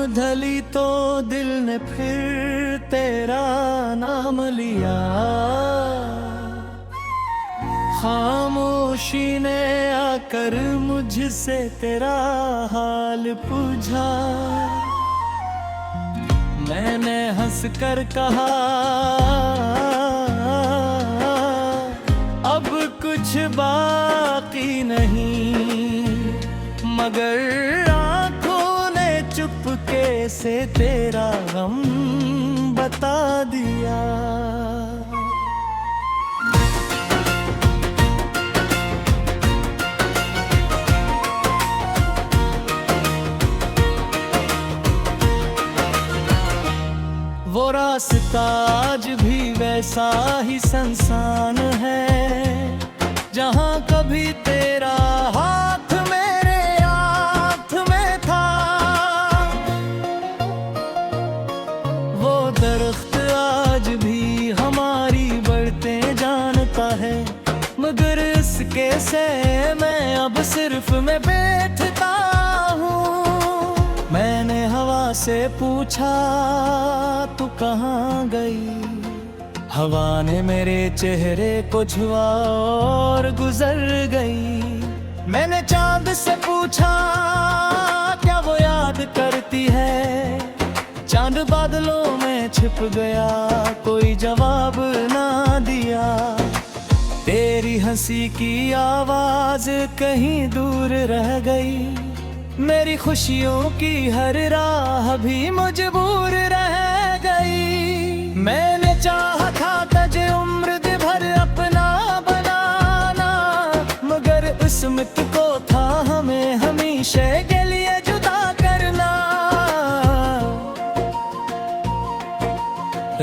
ढली तो दिल ने फिर तेरा नाम लिया। खामोशी ने आकर मुझसे तेरा हाल पूछा। मैंने हंस कर कहा अब कुछ बाकी नहीं, मगर आंखों ने चुपके से तेरा गम बता दिया। वो रास्ता आज भी वैसा ही सुनसान है, जहाँ कभी तेरा हाथ मेरे हाथ में था। वो दरख्त आज भी हमारी बढ़ते जानता है, मगर इसके से मैं अब सिर्फ मैं बैठता हूँ। मैंने हवा से पूछा तू कहाँ गई, हवा ने मेरे चेहरे को छुआ और गुजर गई। मैंने चांद से पूछा क्या वो याद करती है, चांद बादलों में छिप गया, कोई जवाब ना दिया। तेरी हंसी की आवाज कहीं दूर रह गई, मेरी खुशियों की हर राह भी मजबूर रह गई। मैंने चाहा था तुझे उम्र भर अपना बनाना, मगर किस्मत को था हमें हमेशा के लिए जुदा करना।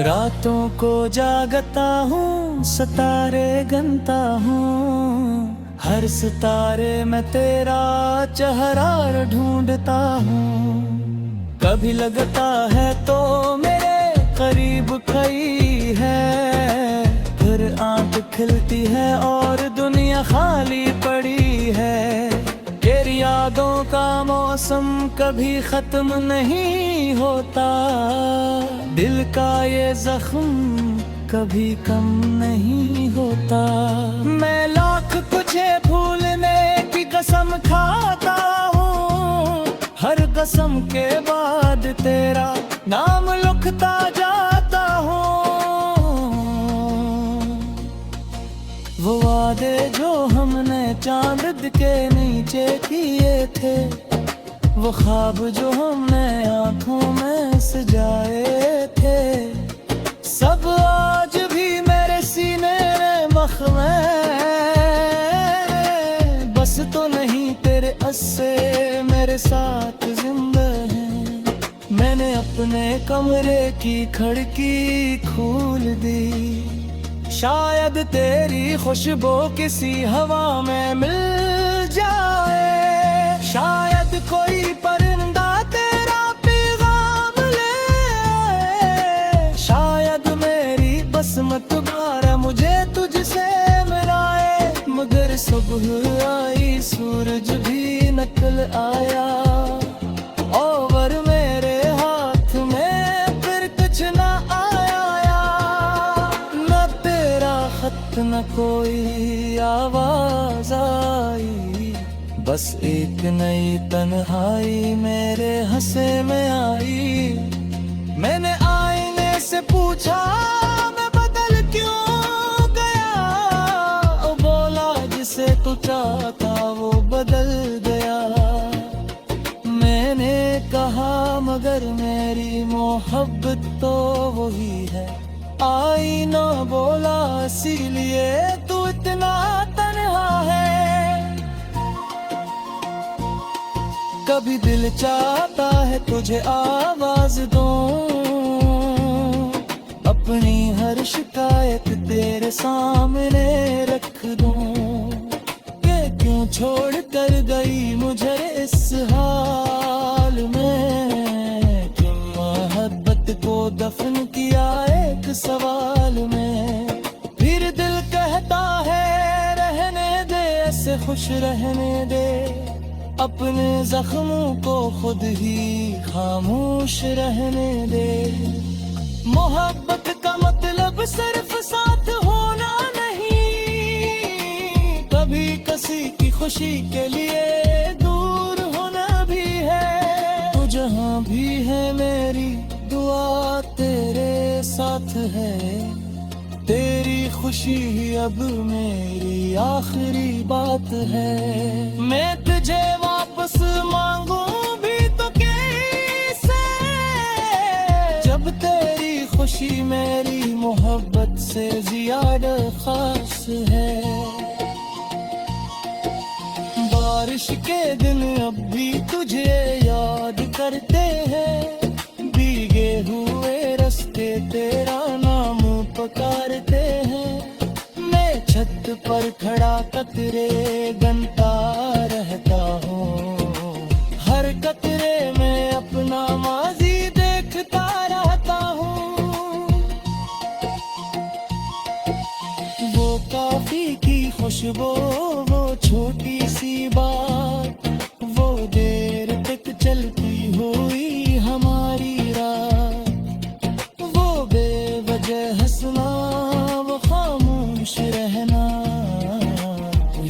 रातों को जागता हूँ, सितारे गिनता हूँ, हर सितारे में तेरा चेहरा ढूंढता हूँ। कभी लगता है तो मेरे करीब खड़ी है, फिर आंख खिलती है और दुनिया खाली पड़ी है। तेरी यादों का मौसम कभी खत्म नहीं होता, दिल का ये जख्म कभी कम नहीं होता। मैं लाख तुझे भूलने की कसम खाता हूँ, हर कसम के बाद तेरा नाम लिखता जाता हूँ। वो वादे जो हमने चांद के नीचे किए थे, वो ख्वाब जो हमने आंखों में सजाए थे, सब आज भी मेरे सीने में मखमे। बस तो नहीं तेरे अस्से मेरे साथ जिंदा है। मैंने अपने कमरे की खिड़की खोल दी, शायद तेरी खुशबू किसी हवा में मिल जाए, शायद कोई परिंदा तेरा पैगाम ले, शायद मेरी बसमत बारा मुझे तुझसे मिलाए। मगर सुबह आई सूरज भी निकल आया, और मेरे हाथ में फिर कुछ ना आया, न तेरा खत न कोई आवाज आई, बस एक नई तन्हाई मेरे हंसे में आई। मैंने आईने से पूछा मैं बदल क्यों गया, ओ बोला जिसे तू चाहता वो बदल गया। मैंने कहा मगर मेरी मोहब्बत तो वही है, आई ना बोला इसीलिए तू इतना तन्हा है। कभी दिल चाहता है तुझे आवाज दूं, अपनी हर शिकायत तेरे सामने रख दूं। ये क्यों छोड़ कर गई मुझे इस हाल में, क्यों मोहब्बत को दफन किया एक सवाल में। फिर दिल कहता है रहने दे, ऐसे खुश रहने दे, अपने जख्मों को खुद ही खामोश रहने दे। मोहब्बत का मतलब सिर्फ साथ होना नहीं, कभी किसी की खुशी के लिए दूर होना भी है। तो जहाँ भी है मेरी दुआ तेरे साथ है, तेरी खुशी ही अब मेरी आखिरी बात है। मैं तुझे वापस मांगूं भी तो कैसे, जब तेरी खुशी मेरी मोहब्बत से ज्यादा खास है। बारिश के दिन अब भी तुझे याद करते हैं, भीगे हुए रास्ते तेरा नाम पुकारते हैं। मैं छत पर खड़ा कतरे गनता रहता हूँ, हर कतरे में अपना माजी देखता रहता हूँ। वो काफी की खुशबू, वो छोटी सी बात, वो देर तक चलती हुई हमारी रात, वो बेवजह हंसना, वो खामोश रहना,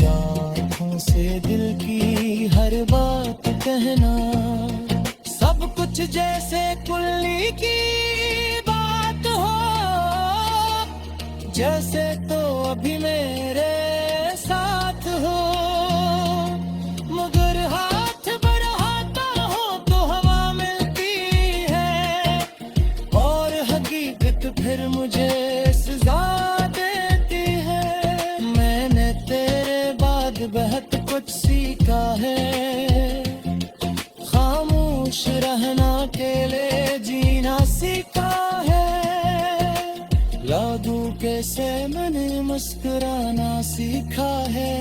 आँखों से दिल की हर बात कहना, सब कुछ जैसे कुल्ली की बात हो, जैसे तो अभी मेरे साथ हो। मगर हाथ बढ़ाता हो तो हवा मिलती है, और हकीकत फिर मुझे सजा देती है। मैंने तेरे बाद बहुत कुछ सीखा है, खामोश रहना, अकेले जीना सीखा है। यादों कैसे मैंने मुस्कुराना सीखा है,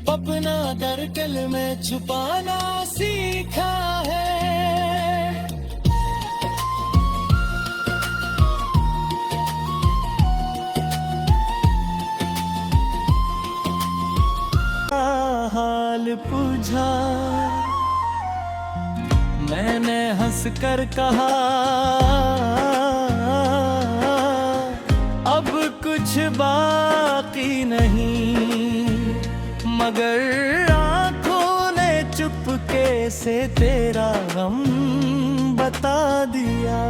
अपना दर्द दिल में छुपाना सीखा है। हाल पूछा मैंने हंस कर कहा, अब कुछ बाकी नहीं, मगर आंखों ने चुपके से तेरा गम बता दिया।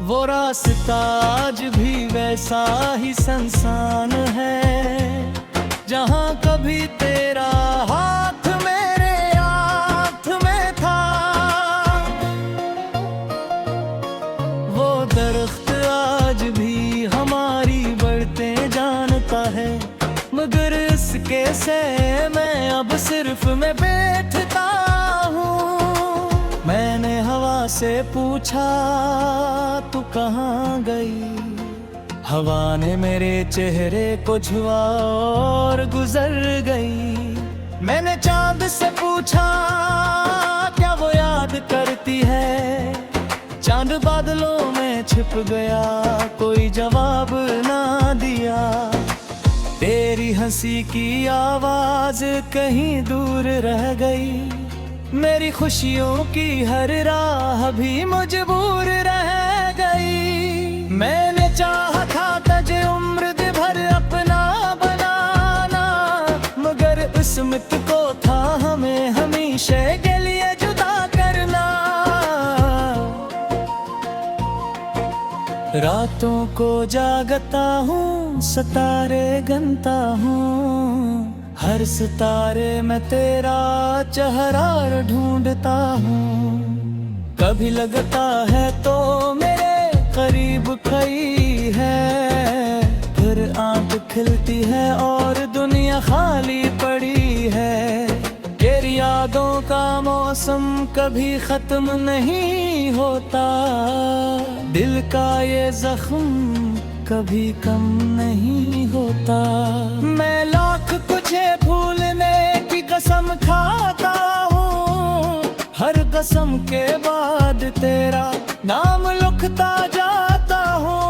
वो रास्ता आज भी वैसा ही सुनसान है, जहाँ कभी तेरा हाथ मेरे हाथ में था। वो दरख्त आज भी हमारी बढ़ते जानता है, मगर इसके से मैं अब सिर्फ मैं बैठता हूँ। मैंने हवा से पूछा तू कहाँ गई, हवा ने मेरे चेहरे को छुआ और गुजर गई। मैंने चांद से पूछा क्या वो याद करती है, चांद बादलों में छिप गया, कोई जवाब ना दिया। तेरी हंसी की आवाज कहीं दूर रह गई, मेरी खुशियों की हर राह भी मजबूर रह गई। मैंने चाहा था तुझे उम्र भर अपना बनाना, मगर किस्मत को था हमें हमेशा के लिए जुदा करना। रातों को जागता हूँ, सितारे गिनता हूँ, हर सितारे में तेरा चेहरा ढूंढता हूँ। कभी लगता है तो मेरे करीब खड़ी है, फिर आंख खिलती है और दुनिया खाली पड़ी है। तेरी यादों का मौसम कभी खत्म नहीं होता, दिल का ये जख्म कभी कम नहीं होता। मैं लाख तुझे भूलने की कसम खाता हूँ, हर कसम के बाद तेरा नाम लिखता जाता हूँ।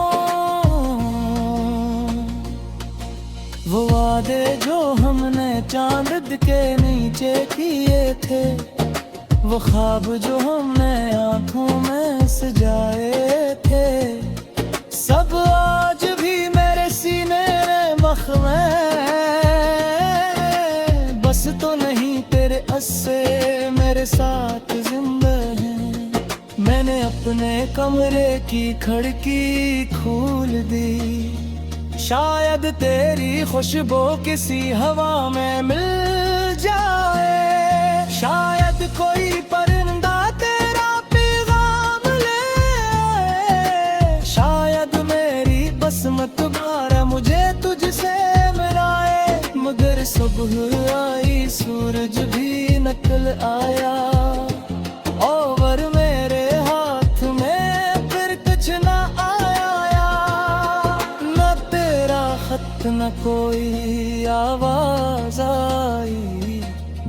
वो वादे जो हमने चांद के नीचे किए थे, वो ख्वाब जो हमने आंखों में सजाए थे, सब आज भी मेरे सीने मख में। बस तो नहीं तेरे अस्से मेरे साथ जिंदा हैं। मैंने अपने कमरे की खिड़की खोल दी, शायद तेरी खुशबू किसी हवा में मिल जाए, शायद कोई परिंदा तेरा पैगाम ले आए, शायद मेरी बसमत बारा मुझे तुझसे मिलाए। मगर सुबह आई, सूरज भी निकल आया, और मेरे हाथ में फिर कुछ न आया, न तेरा खत न कोई आवाज आई,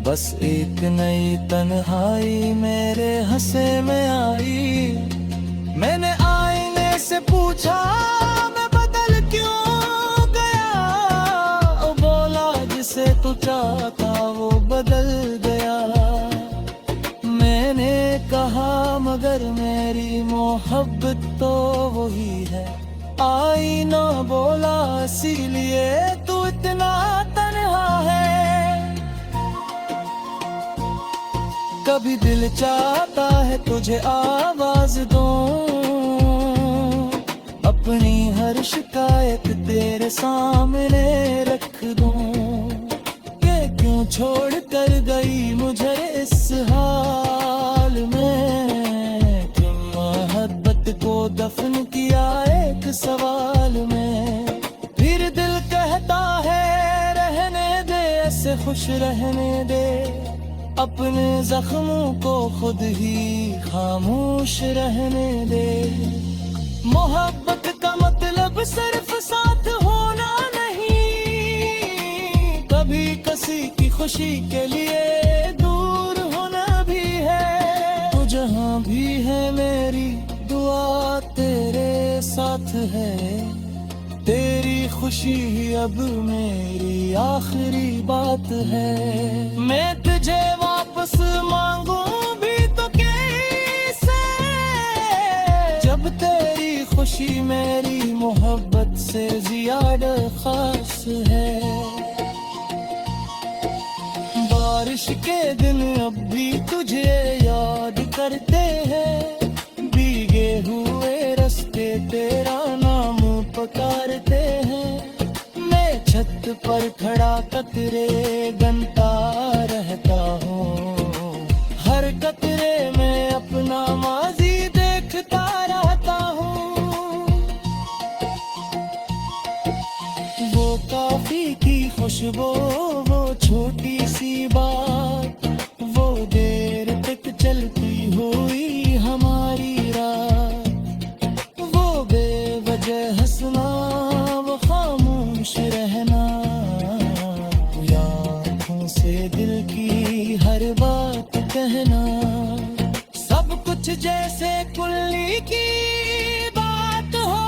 बस एक नई तन्हाई मेरे हंसे में आई। मैंने आईने से पूछा मैं बदल क्यों गया, वो बोला जिसे तू चाहता वो बदल गया। मैंने कहा मगर मेरी मोहब्बत तो वही है, आईना बोला इसीलिए तू इतना तन्हा है। कभी दिल चाहता है तुझे आवाज दूं, अपनी हर शिकायत तेरे सामने रख दूं, कि क्यों छोड़ कर गई मुझे इस हाल में, क्यों मोहब्बत को दफन किया एक सवाल में। फिर दिल कहता है रहने दे, ऐसे खुश रहने दे, अपने जख्मों को खुद ही खामोश रहने दे। मोहब्बत का मतलब सिर्फ साथ होना नहीं, कभी किसी की खुशी के लिए दूर होना भी है। तू जहाँ भी है मेरी दुआ तेरे साथ है, तेरी खुशी अब मेरी आखिरी बात है। मैं तुझे वापस मांगू भी तो कैसे, जब तेरी खुशी मेरी मोहब्बत से ज्यादा खास है। बारिश के दिन अब भी तुझे याद करते हैं, भीगे हुए रास्ते तेरा नाम पुकारते हैं। मैं छत पर खड़ा कतरे गनता रहता हूँ, हर कतरे में अपना माजी देखता रहता हूँ। वो काफी की खुशबू, वो छोटी सी बात, वो देर तक चलती हुई हमारी रात, वो बेवजह हंसना, वो खामोश रहना, या आँखों से दिल की हर बात कहना, सब कुछ जैसे कुल्ली की बात हो,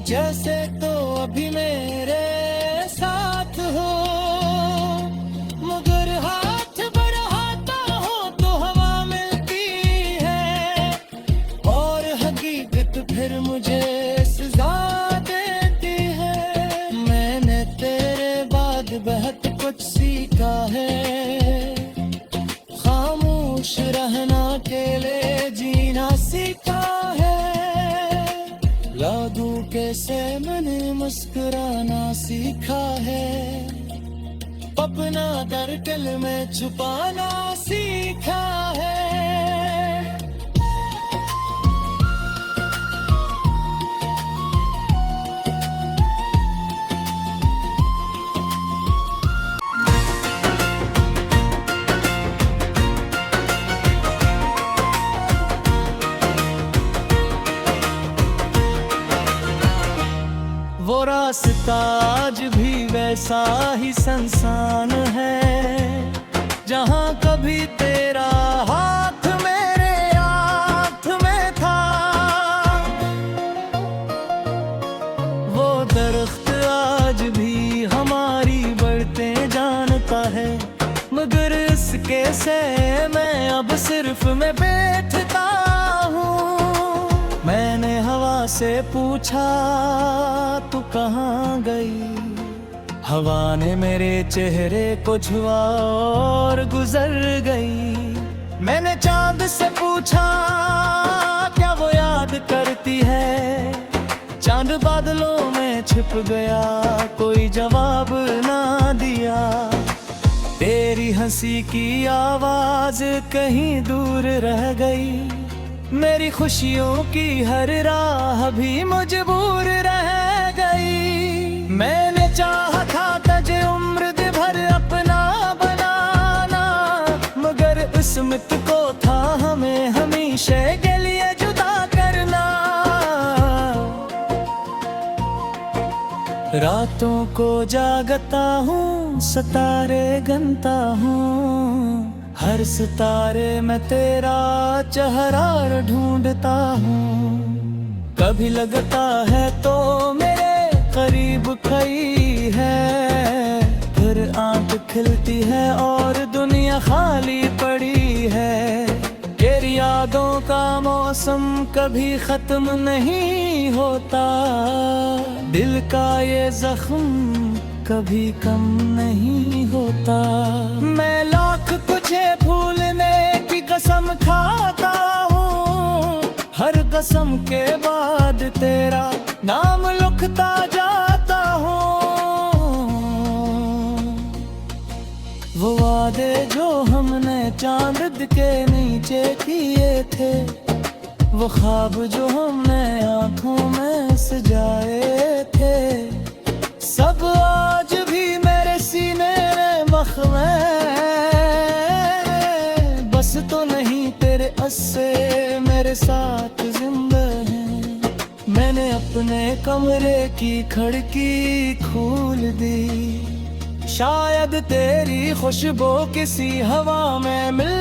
जैसे तो अभी मेरे साथ हो। मगर हाथ बढ़ाता हो तो हवा मिलती है, और हकीकत फिर मुझे सजा देती है। मैंने तेरे बाद बहुत कुछ सीखा है, खामोश रहना, अकेले जीना सीखा है। यादों कैसे मैंने मुस्कुराना सीखा है, अपना दर्द दिल में छुपाना सीखा है। वो रास्ता आज भी वैसा ही संसान है, जहाँ कभी तेरा में बैठता हूँ। मैंने हवा से पूछा तू कहाँ गई, हवा ने मेरे चेहरे को छुआ और गुजर गई। मैंने चांद से पूछा क्या वो याद करती है, चांद बादलों में छिप गया, कोई जवाब ना दिया। तेरी हंसी की आवाज कहीं दूर रह गई, मेरी खुशियों की हर राह भी मजबूर रह गई। मैंने चाहा था तुझे उम्र भर अपना बनाना, मगर किस्मत को था हमें हमेशा के लिए जुदा करना। रातों को जागता हूँ, सितारे गिनता हूँ, हर सितारे में तेरा चेहरा ढूंढता हूँ। कभी लगता है तो मेरे करीब खड़ी है, फिर आंख खिलती है और दुनिया खाली पड़ी है। तेरी यादों का मौसम कभी खत्म नहीं होता, दिल का ये जख्म कभी कम नहीं होता। मैं लाख तुझे भूलने की कसम खाता हूँ, हर कसम के बाद तेरा नाम लिखता जाता हूँ। वो वादे जो हमने चांद के नीचे किए थे, वो ख्वाब जो हमने आँखों में सजाए थे, सब आज भी मेरे सीने में मखमे। बस तो नहीं तेरे अस्से मेरे साथ जिंदा हैं। मैंने अपने कमरे की खिड़की खोल दी, शायद तेरी खुशबू किसी हवा में मिल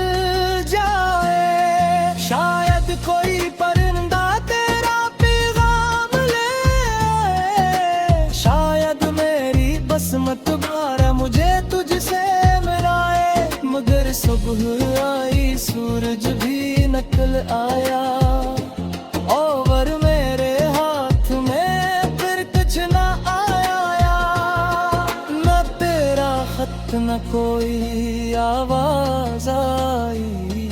जाए, शायद कोई परिंदा तेरा पैगाम ले, शायद मेरी बसमत बारा मुझे तुझसे मिलाए। मगर सुबह आई, सूरज भी निकल आया, और मेरे हाथ में फिर कुछ ना आया, न तेरा खत न कोई आवाज आई,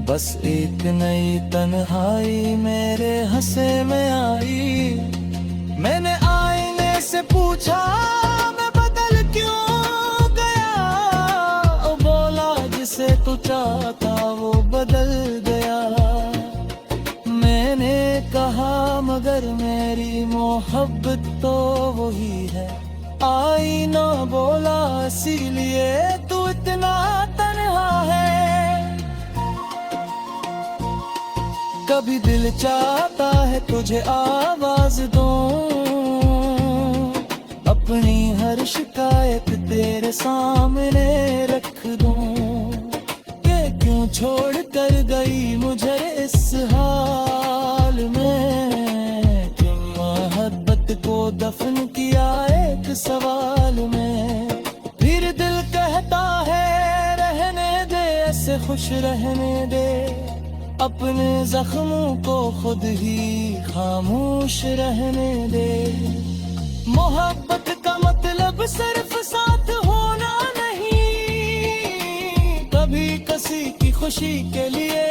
बस एक नई तन्हाई मेरे हंसे में आई। मैंने आईने से पूछा मैं बदल क्यों गया, बोला जिसे तू चाहता वो बदल गया। मैंने कहा मगर मेरी मोहब्बत तो वही है, आईना बोला इसीलिए तू इतना तन्हा है। कभी दिल चाहता है तुझे आवाज दूं, अपनी हर शिकायत तेरे सामने रख दूं। ये क्यों छोड़ कर गई मुझे इस हाल में, क्यों मोहब्बत को दफन किया एक सवाल में। फिर दिल कहता है रहने दे, ऐसे खुश रहने दे, अपने जख्मों को खुद ही खामोश रहने दे। मोहब्बत का मतलब सिर्फ साथ होना नहीं, कभी किसी की खुशी के लिए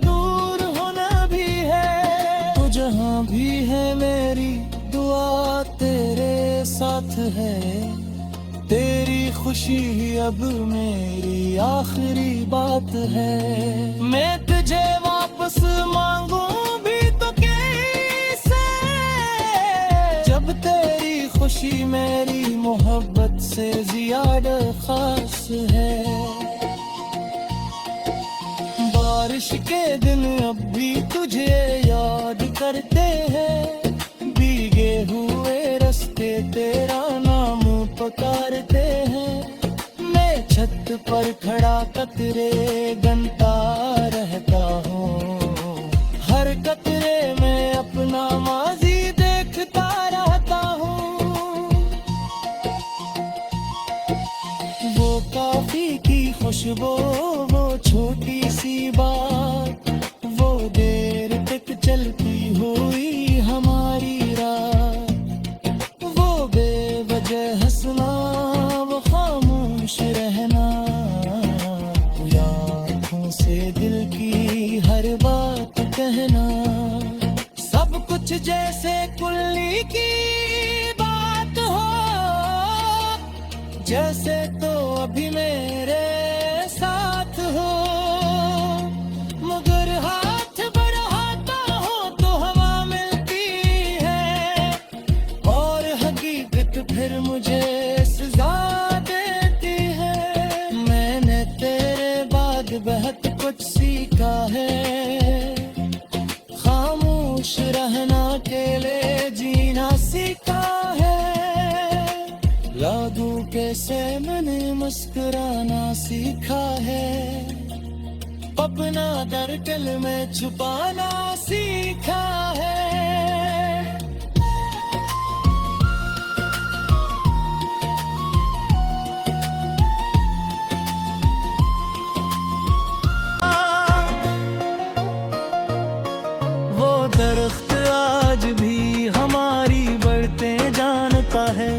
दूर होना भी है। तू जहाँ भी है मेरी दुआ तेरे साथ है, तेरी खुशी अब मेरी आखिरी बात है। मैं तुझे वापस मांगूं भी तो कैसे, जब तेरी खुशी मेरी मोहब्बत से ज्यादा खास है। बारिश के दिन अब भी तुझे याद करते हैं, भीगे हुए रास्ते तेरा नाम पुकारते हैं। मैं छत पर खड़ा कतरे गनता रहता हूँ, हर कतरे में अपना माजी देखता रहता हूँ। वो कॉफी की खुशबू, वो छोटी सी बात, हुई हमारी रात, वो बेवजह हंसना, वो खामोश रहना, या आँखों से दिल की हर बात कहना, सब कुछ जैसे कुल्ली की बात हो, जैसे तो अभी मेरे साथ हो, मगर हाथ बढ़ाता हो तो हवा मिलती है, और हकीकत फिर मुझे सजा देती है। मैंने तेरे बाद बहुत कुछ सीखा है, खामोश रहना, अकेले जीना सीखा है, यादों कैसे मैंने मुस्कुराना सीखा है, अपना दर्द दिल में छुपाना सीखा है। वो दरख्त आज भी हमारी बढ़ते जानता है,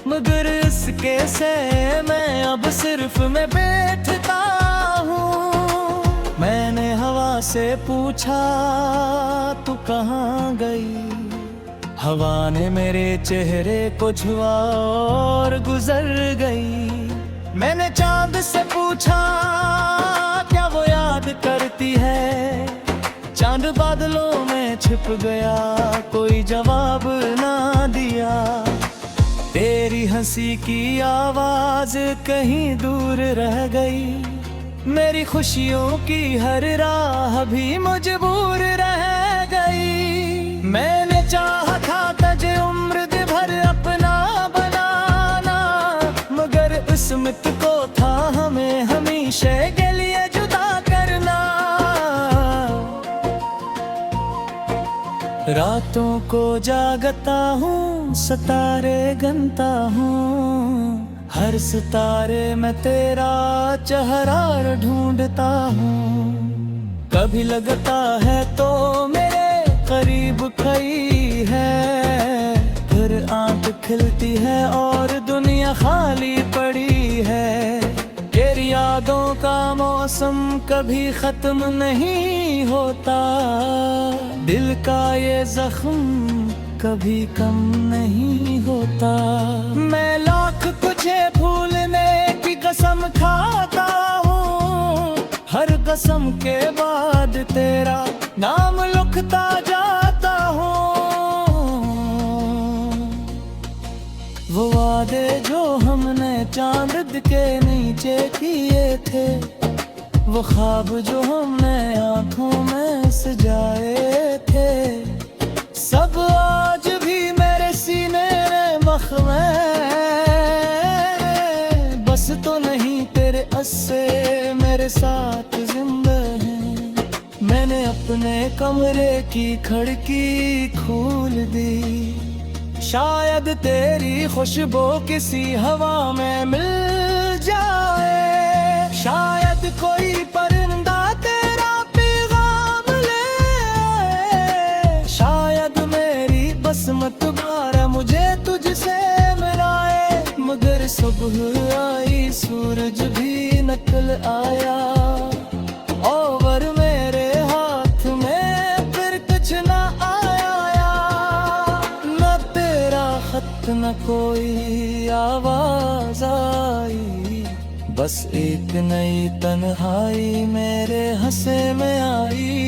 मगर इसके से मैं अब सिर्फ मैं बैठता हूँ। मैंने हवा से पूछा तू कहाँ गई, हवा ने मेरे चेहरे को छुआ और गुजर गई। मैंने चांद से पूछा क्या वो याद करती है, चांद बादलों में छिप गया, कोई जवाब ना दिया। तेरी हंसी की आवाज कहीं दूर रह गई, मेरी खुशियों की हर राह भी मजबूर रह गई। मैंने चाहा था तुझे उम्र भर अपना बनाना, मगर किस्मत को था हमें हमेशा के लिए जुदा करना। रातों को जागता हूँ, सितारे गिनता हूँ, हर सितारे में तेरा चेहरा ढूंढता हूँ। कभी लगता है तो मेरे करीब खड़ी है, फिर आंख खिलती है और दुनिया खाली पड़ी है। तेरी यादों का मौसम कभी खत्म नहीं होता, दिल का ये जख्म कभी कम नहीं होता। मैं लाख तुझे भूलने की कसम खाता हूँ, हर कसम के बाद तेरा नाम लिखता जाता हूँ। वो वादे जो हमने चांद के नीचे किए थे, वो ख्वाब जो हमने आँखों में सजाए थे, सब आज भी मेरे सीने में मखमे, बस तो नहीं तेरे अस्से मेरे साथ जिंदा है। मैंने अपने कमरे की खिड़की खोल दी, शायद तेरी खुशबू किसी हवा में मिल जाए, शायद कोई परिंदा तेरा पैगाम ले, शायद मेरी बसमत बार मुझे तुझसे मिलाए। मगर सुबह आई, सूरज भी निकल आया, और मेरे हाथ में फिर कुछ ना आया, न तेरा खत न कोई आवाज आई, बस एक नई तन्हाई मेरे हंसे में आई।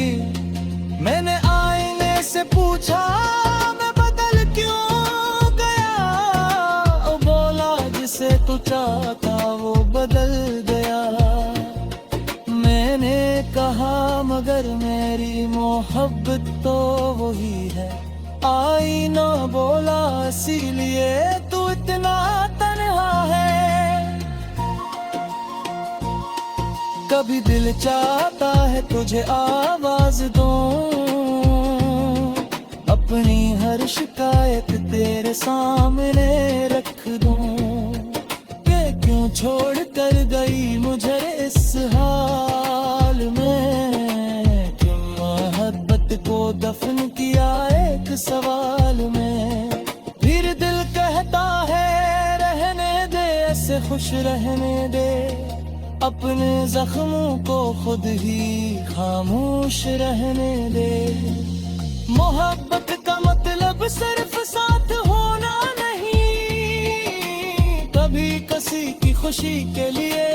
मैंने आईने से पूछा मैं बदल क्यों गया, वो बोला जिसे तू चाहता वो बदल गया। मैंने कहा मगर मेरी मोहब्बत तो वही है, आईना बोला इसीलिए तू इतना तन्हा है। कभी दिल चाहता है तुझे आवाज दूं, अपनी हर शिकायत तेरे सामने रख दूं, कि क्यों छोड़ कर गई मुझे इस हाल में, क्यों मोहब्बत को दफन किया एक सवाल में। फिर दिल कहता है रहने दे, ऐसे खुश रहने दे, अपने जख्मों को खुद ही खामोश रहने दे। मोहब्बत का मतलब सिर्फ साथ होना नहीं, कभी किसी की खुशी के लिए